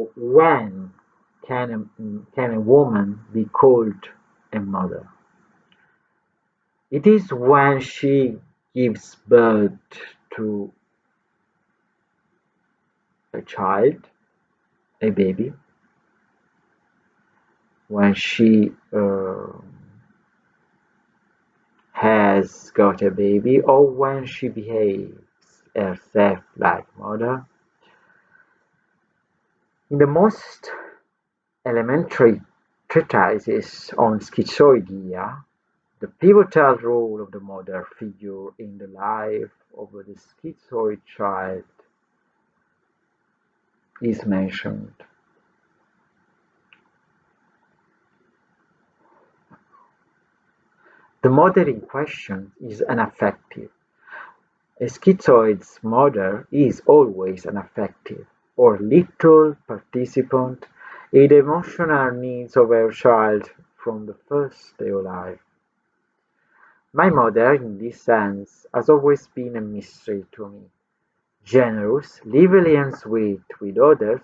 or when can a woman be called a mother? It is when she gives birth to a child, a baby, when she has got a baby, or when she behaves herself like mother. In the most elementary treatises on schizoidia, the pivotal role of the mother figure in the life of the schizoid child is mentioned. The mother in question is unaffective. A schizoid's mother is always unaffective, or little participant in the emotional needs of her child from the first day of life. My mother, in this sense, has always been a mystery to me. Generous, lively and sweet with others,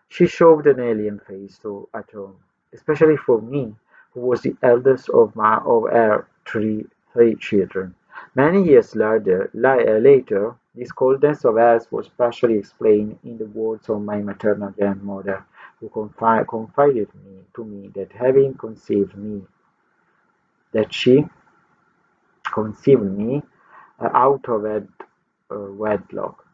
she showed an alien face at home, especially for me, who was the eldest of her three children. Many years later, this coldness of hers was partially explained in the words of my maternal grandmother, who confided to me that having conceived me, that she conceived me out of wedlock.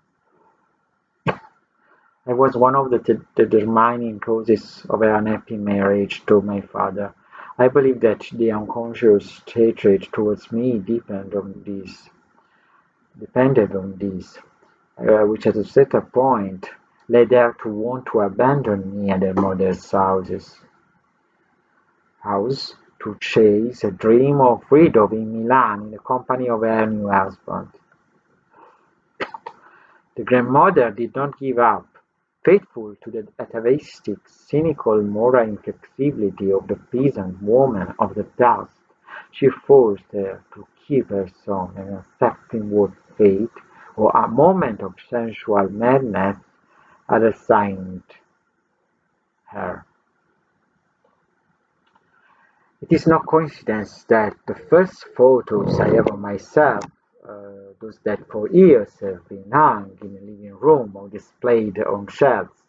I was one of the determining causes of her unhappy marriage to my father. I believe that the unconscious hatred towards me depended on this, which at a certain point led her to want to abandon me at her mother's house to chase a dream of freedom in Milan in the company of her new husband. The grandmother did not give up. Faithful to the atavistic, cynical moral inflexibility of the peasant woman of the past, she forced her to keep her son and accepting what fate, or a moment of sensual madness, had assigned her. It is no coincidence that the first photos I have of myself, those that for years have been hung in the living room or displayed on shelves,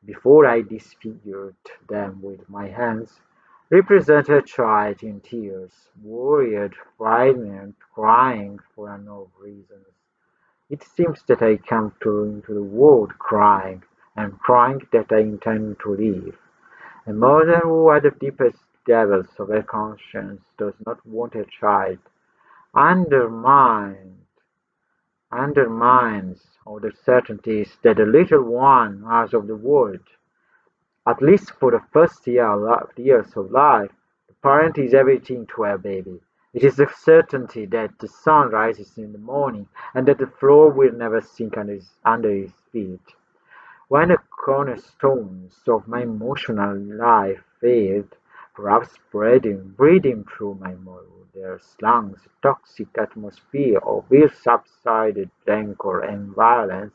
before I disfigured them with my hands, represent a child in tears, worried, frightened, crying for unknown reasons. It seems that I come into the world crying, and crying that I intend to live. A mother who at the deepest depths of her conscience does not want her child undermined undermines all the certainties that the little one has of the world. At least for the first years of life, the parent is everything to her baby. It is the certainty that the sun rises in the morning and that the floor will never sink under his feet. When the cornerstones of my emotional life failed, perhaps breathing through my mother's lungs a toxic atmosphere of ill-subsided rancor and violence,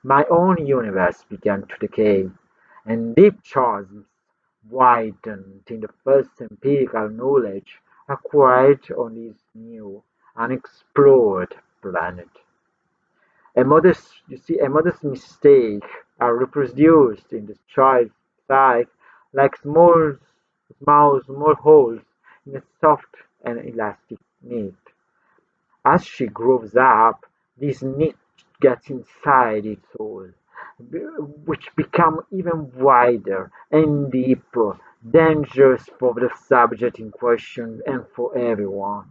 my own universe began to decay, and deep chasms widened in the first empirical knowledge acquired on this new, unexplored planet. A mother's mistakes are reproduced in the child's psyche like small holes in a soft and elastic knit. As she grows up, this knit gets inside its soul, which become even wider and deeper, dangerous for the subject in question and for everyone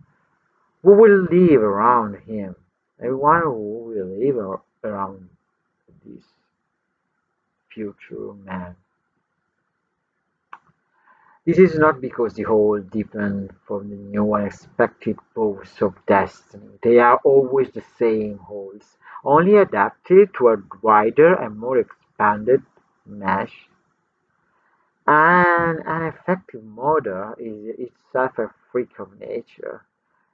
who will live around him, everyone who will live around this future man. This is not because the whole depend from the new unexpected pulse of destiny. They are always the same holes, only adapted to a wider and more expanded mesh. An effective mother is itself a freak of nature.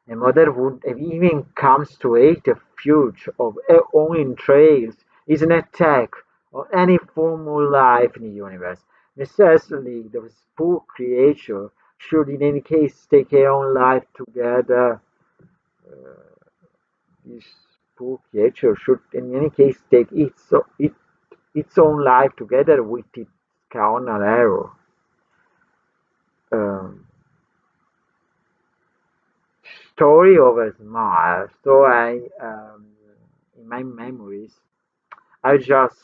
A mother who even comes to hate the future of her own entrails is an attack or any formal life in the universe. Necessarily, the spook creature should in any case take her own life together. This spook creature should in any case take its own life together with its carnal error. Um, Story of a smile. So in my memories, I just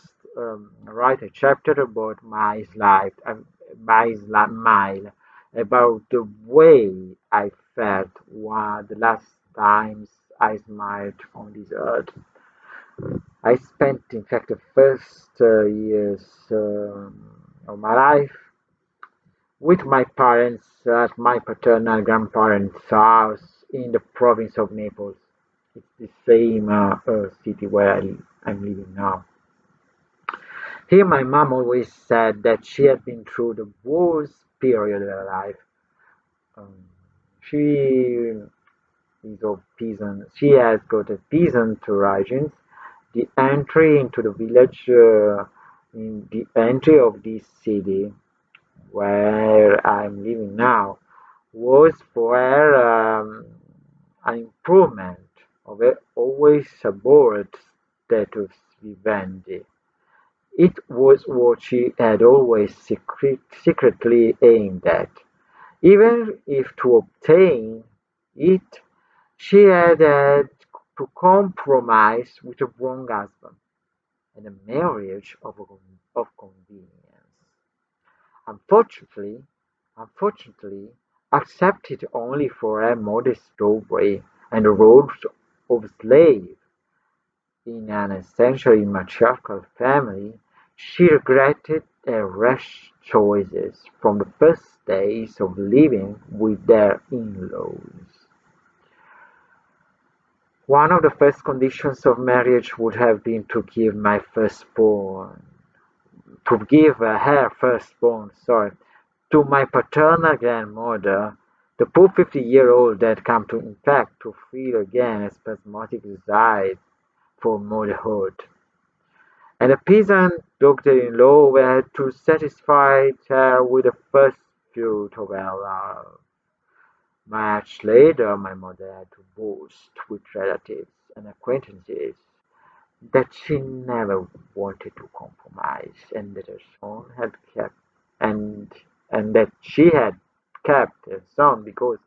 write a chapter about mile, about the way I felt the last times I smiled on this earth. I spent, in fact, the first years of my life with my parents at my paternal grandparents' house in the province of Naples. It's the same city where I'm living now. Here, my mom always said that she had been through the worst period of her life. Um, she is of peasant. She has got a peasant origins. The entry into the village, in the entry of this city where I'm living now, was for her an improvement of her always abhorred status vivendi. It was what she had always secretly aimed at, even if to obtain it she had to compromise with a wrong husband and a marriage of convenience. Unfortunately, unfortunately, accepted only for a modest dowry and the roles of slave in an essentially matriarchal family, she regretted her rash choices from the first days of living with their in-laws. One of the first conditions of marriage would have been to give her firstborn, sorry, to my paternal grandmother. The poor 50-year-old had come to, in fact, to feel again a spasmodic desire for motherhood. And a peasant daughter-in-law had to satisfy her with the first fruit of her love. Much later, my mother had to boast with relatives and acquaintances that she never wanted to compromise, and that her son had kept, and and that she had kept her son because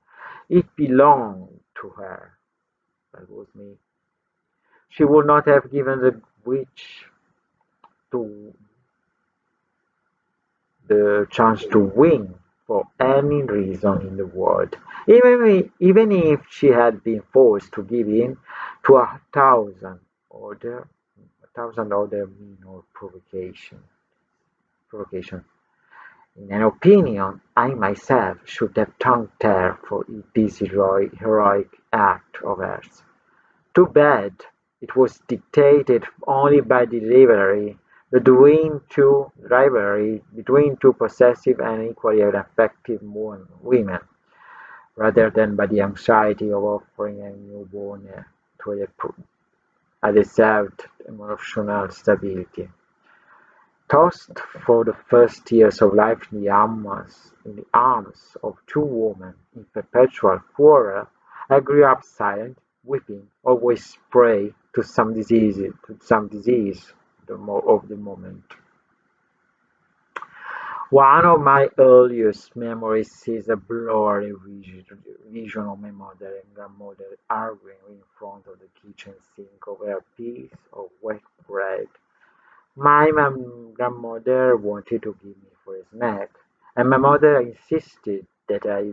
it belonged to her. That was me. She would not have given to the chance to win for any reason in the world, even if she had been forced to give in to other, a thousand other mean or provocation. In an opinion, I myself should have thanked her for this heroic act of hers. Too bad it was dictated only by the rivalry between two possessive and equally effective women, rather than by the anxiety of offering a newborn to a deserved emotional stability. Tossed for the first years of life in the arms of two women in perpetual quarrel, I grew up silent, weeping, always prey to some disease of the moment. One of my earliest memories is a blurry vision of my mother and grandmother arguing in front of the kitchen sink over a piece of wet bread. My grandmother wanted to give me for a snack, and my mother insisted that I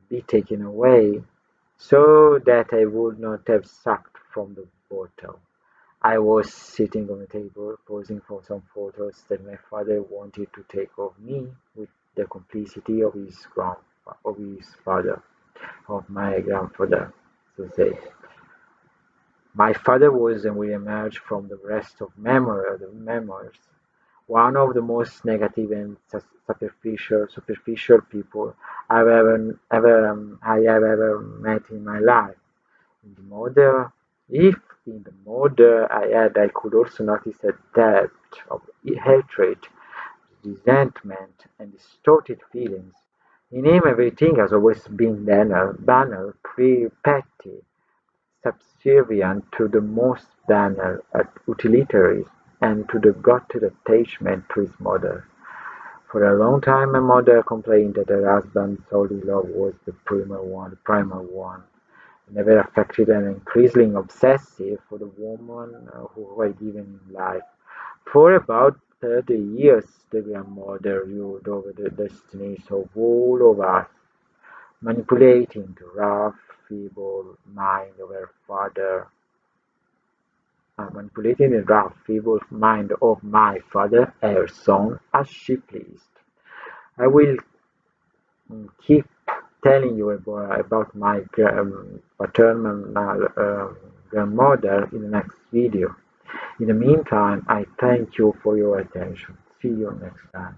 be taken away so that I would not have sucked from the bottle. I was sitting on the table, posing for some photos that my father wanted to take of me with the complicity of his father, of my grandfather, to say. My father was and will emerge from the rest of the memoirs, one of the most negative and superficial people I have ever met in my life. In the mother If in the mother I had, I could also notice a depth of hatred, resentment, and distorted feelings. In him, everything has always been banal, petty, subservient to the most banal utilitarian, and to the gutted attachment to his mother. For a long time my mother complained that her husband's only love was the primal one, never affected and increasingly obsessive for the woman who had given him life. For about 30 years the grandmother ruled over the destinies of all of us, manipulating the rough, feeble mind of her father, manipulating the rough, feeble mind of my father, her son, as she pleased. I will keep telling you about my paternal grandmother in the next video. In the meantime, I thank you for your attention. See you next time.